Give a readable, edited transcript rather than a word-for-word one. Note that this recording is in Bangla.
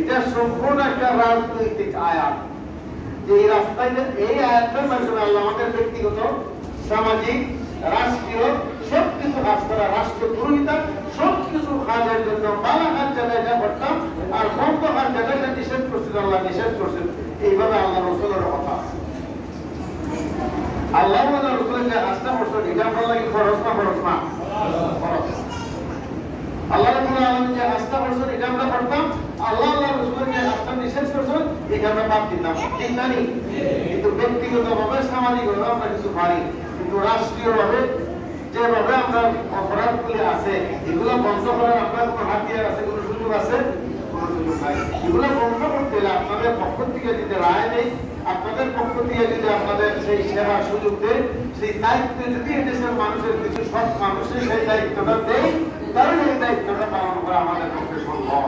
এটা সম্পূর্ণ একটা রাজনৈতিক আয়াত। যে এই রাস্তায় এই আয়াতের মাধ্যমে আল্লাহ আমাদের ব্যক্তিগত, সামাজিক, রাষ্ট্রীয় সবকিছু কাজ করা, রাষ্ট্র পুরোহিতা সবকিছু কাজের জন্য বালা কাজ যেটা এটা করতাম, আর বন্ধ কাজ যেটা এটা নিষেধ করছিল, আল্লাহ নিষেধ করছেন। এইভাবে আল্লাহ রসুলের কথা আছে। আল্লাহ রসুলের যে কাজটা করছেন এটা আপনার লাগে খরচ না খরচ না খরচ। আল্লাহ রাব্বুল আলামিন যে কাজটা করছেন এটা আমরা করতাম, আল্লাহ রসুলের যে কাজটা নিষেধ করছেন এটা আমরা বাদ দিতাম, ঠিক না? কিন্তু ব্যক্তিগতভাবে, সামাজিকভাবে আমরা কিছু পারি, কিন্তু রাষ্ট্রীয়ভাবে যেভাবে আমরা অপরাধগুলি আছে এগুলো বন্ধ করার আপনার কোনো হাতিয়ার আছে, কোনো সুযোগ আছে? কোনো সুযোগ নাই। এগুলো বন্ধ করতে হলে আপনাদের পক্ষ থেকে যদি রায় নেই, আপনাদের পক্ষ থেকে যদি আপনাদের সেই সেবার সুযোগ দেয়, সেই দায়িত্ব যদি এদেশের মানুষের কিছু সৎ মানুষের সেই দায়িত্বটা দেয়, তাহলে এই দায়িত্বটা পালন করা আমাদের পক্ষে সম্ভব।